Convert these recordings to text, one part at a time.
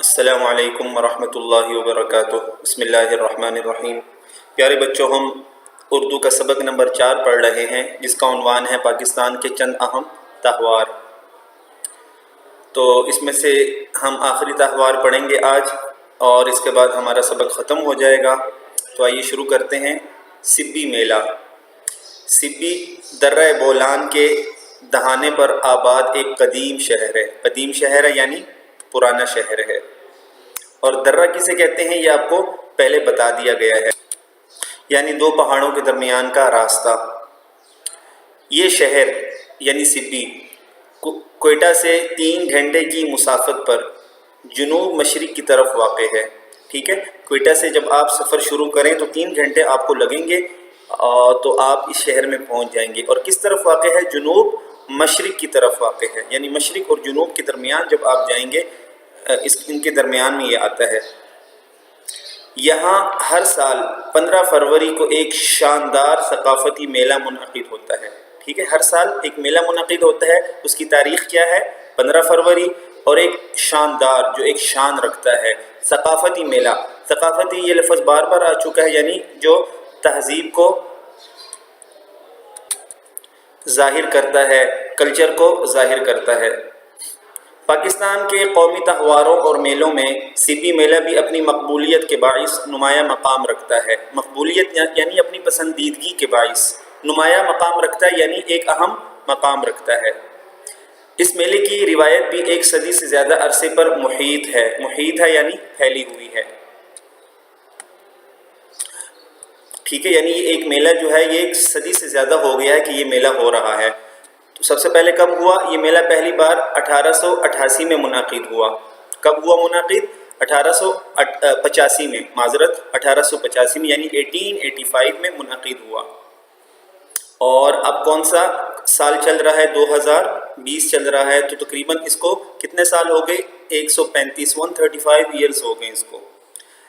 السلام علیکم ورحمۃ اللہ وبرکاتہ۔ بسم اللہ الرحمن الرحیم۔ پیارے بچوں، ہم اردو کا سبق نمبر 4 پڑھ رہے ہیں، جس کا عنوان ہے پاکستان کے چند اہم تہوار۔ تو اس میں سے ہم آخری تہوار پڑھیں گے آج، اور اس کے بعد ہمارا سبق ختم ہو جائے گا۔ تو آئیے شروع کرتے ہیں۔ سبی میلہ۔ سبی درہ بولان کے دہانے پر آباد ایک قدیم شہر ہے۔ قدیم شہر ہے یعنی پرانا شہر ہے، اور درہ کسے کہتے ہیں یہ آپ کو پہلے بتا دیا گیا ہے، یعنی دو پہاڑوں کے درمیان کا راستہ۔ یہ شہر یعنی سبی کوئٹہ سے 3 گھنٹے کی مسافت پر جنوب مشرق کی طرف واقع ہے۔ ٹھیک ہے، کوئٹہ سے جب آپ سفر شروع کریں تو 3 گھنٹے آپ کو لگیں گے، تو آپ اس شہر میں پہنچ جائیں گے۔ اور کس طرف واقع ہے؟ جنوب مشرق کی طرف واقع ہے، یعنی مشرق اور جنوب کے درمیان جب آپ جائیں گے، ان کے درمیان میں یہ آتا ہے۔ یہاں ہر سال 15 فروری کو ایک شاندار ثقافتی میلہ منعقد ہوتا ہے۔ ٹھیک ہے، ہر سال ایک میلہ منعقد ہوتا ہے، اس کی تاریخ کیا ہے؟ 15 فروری، اور ایک شاندار جو ایک شان رکھتا ہے، ثقافتی میلہ۔ ثقافتی یہ لفظ بار بار آ چکا ہے، یعنی جو تہذیب کو ظاہر کرتا ہے، کلچر کو ظاہر کرتا ہے۔ پاکستان کے قومی تہواروں اور میلوں میں سبی میلہ بھی اپنی مقبولیت کے باعث نمایاں مقام رکھتا ہے۔ مقبولیت یعنی اپنی پسندیدگی کے باعث نمایاں مقام رکھتا ہے، یعنی ایک اہم مقام رکھتا ہے۔ اس میلے کی روایت بھی 1 صدی سے زیادہ عرصے پر محیط ہے یعنی پھیلی ہوئی ہے۔ ٹھیک ہے، یعنی یہ ایک میلہ جو ہے یہ 1 صدی سے زیادہ ہو گیا ہے کہ یہ میلہ ہو رہا ہے۔ تو سب سے پہلے کب ہوا یہ میلہ؟ پہلی بار 1888 میں منعقد ہوا۔ کب ہوا منعقد؟ 1885 میں، معذرت 1885 میں، یعنی 1885 میں منعقد ہوا۔ اور اب کون سا سال چل رہا ہے؟ 2020 چل رہا ہے، تو تقریباً اس کو کتنے سال ہو گئے؟ 135 135 ایئرز ہو گئے اس کو۔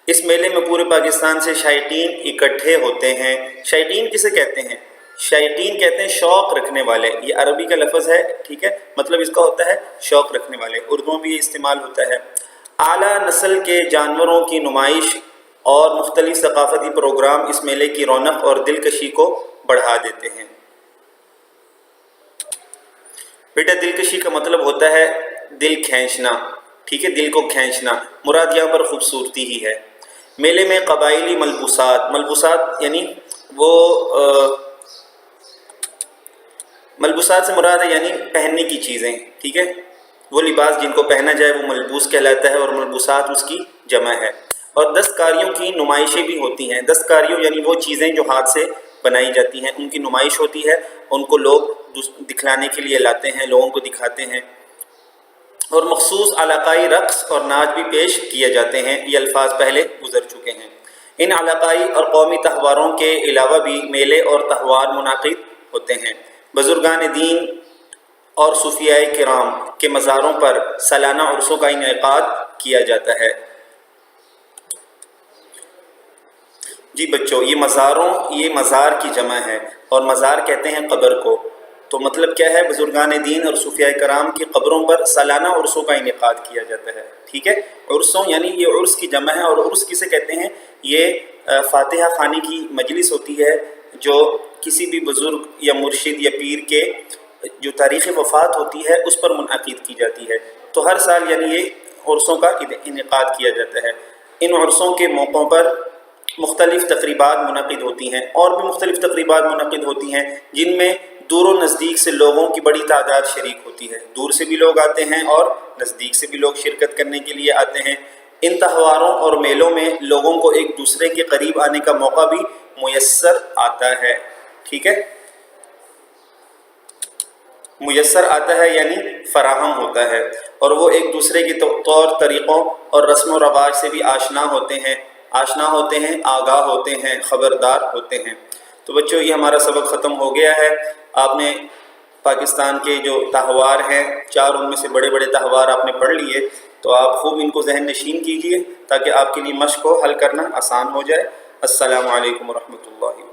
اس میلے میں پورے پاکستان سے شائقین اکٹھے ہوتے ہیں۔ شائقین کسے کہتے ہیں؟ شائقین کہتے ہیں شوق رکھنے والے۔ یہ عربی کا لفظ ہے، ٹھیک ہے، مطلب اس کا ہوتا ہے شوق رکھنے والے۔ اردو میں بھی یہ استعمال ہوتا ہے۔ اعلیٰ نسل کے جانوروں کی نمائش اور مختلف ثقافتی پروگرام اس میلے کی رونق اور دلکشی کو بڑھا دیتے ہیں۔ بیٹا دلکشی کا مطلب ہوتا ہے دل کھینچنا، ٹھیک ہے، دل کو کھینچنا، مراد یہاں پر خوبصورتی ہی ہے۔ میلے میں قبائلی ملبوسات یعنی وہ ملبوسات سے مراد ہے یعنی پہننے کی چیزیں، ٹھیک ہے، وہ لباس جن کو پہنا جائے وہ ملبوس کہلاتا ہے، اور ملبوسات اس کی جمع ہے۔ اور دستکاریوں کی نمائشیں بھی ہوتی ہیں۔ دستکاریوں یعنی وہ چیزیں جو ہاتھ سے بنائی جاتی ہیں، ان کی نمائش ہوتی ہے، ان کو لوگ دکھلانے کے لیے لاتے ہیں، لوگوں کو دکھاتے ہیں، اور مخصوص علاقائی رقص اور ناچ بھی پیش کیے جاتے ہیں۔ یہ الفاظ پہلے گزر چکے ہیں۔ ان علاقائی اور قومی تہواروں کے علاوہ بھی میلے اور تہوار منعقد ہوتے ہیں۔ بزرگان دین اور صوفیاء کرام کے مزاروں پر سالانہ عرسوں کا انعقاد کیا جاتا ہے۔ جی بچوں، یہ مزار کی جمع ہے، اور مزار کہتے ہیں قبر کو۔ تو مطلب کیا ہے؟ بزرگان دین اور صوفیاء کرام کی قبروں پر سالانہ عرسوں کا انعقاد کیا جاتا ہے۔ ٹھیک ہے، عرسوں یعنی یہ عرس کی جمع ہے، اور عرس کسے کہتے ہیں؟ یہ فاتحہ خوانی کی مجلس ہوتی ہے، جو کسی بھی بزرگ یا مرشد یا پیر کے جو تاریخ وفات ہوتی ہے اس پر منعقد کی جاتی ہے۔ تو ہر سال یعنی یہ عرسوں کا انعقاد کیا جاتا ہے۔ ان عرسوں کے موقعوں پر مختلف تقریبات منعقد ہوتی ہیں، اور بھی مختلف تقریبات منعقد ہوتی ہیں، جن میں دور و نزدیک سے لوگوں کی بڑی تعداد شریک ہوتی ہے۔ دور سے بھی لوگ آتے ہیں اور نزدیک سے بھی لوگ شرکت کرنے کے لیے آتے ہیں۔ ان تہواروں اور میلوں میں لوگوں کو ایک دوسرے کے قریب آنے کا موقع بھی میسر آتا ہے۔ ٹھیک ہے، میسر آتا ہے یعنی فراہم ہوتا ہے، اور وہ ایک دوسرے کے طور طریقوں اور رسم و رواج سے بھی آشنا ہوتے ہیں، آگاہ ہوتے ہیں، خبردار ہوتے ہیں۔ تو بچوں، یہ ہمارا سبق ختم ہو گیا ہے۔ آپ نے پاکستان کے جو تہوار ہیں 4، ان میں سے بڑے بڑے تہوار آپ نے پڑھ لیے، تو آپ خوب ان کو ذہن نشین کیجئے تاکہ آپ کے لیے مشق کو حل کرنا آسان ہو جائے۔ السلام علیکم ورحمۃ اللہ۔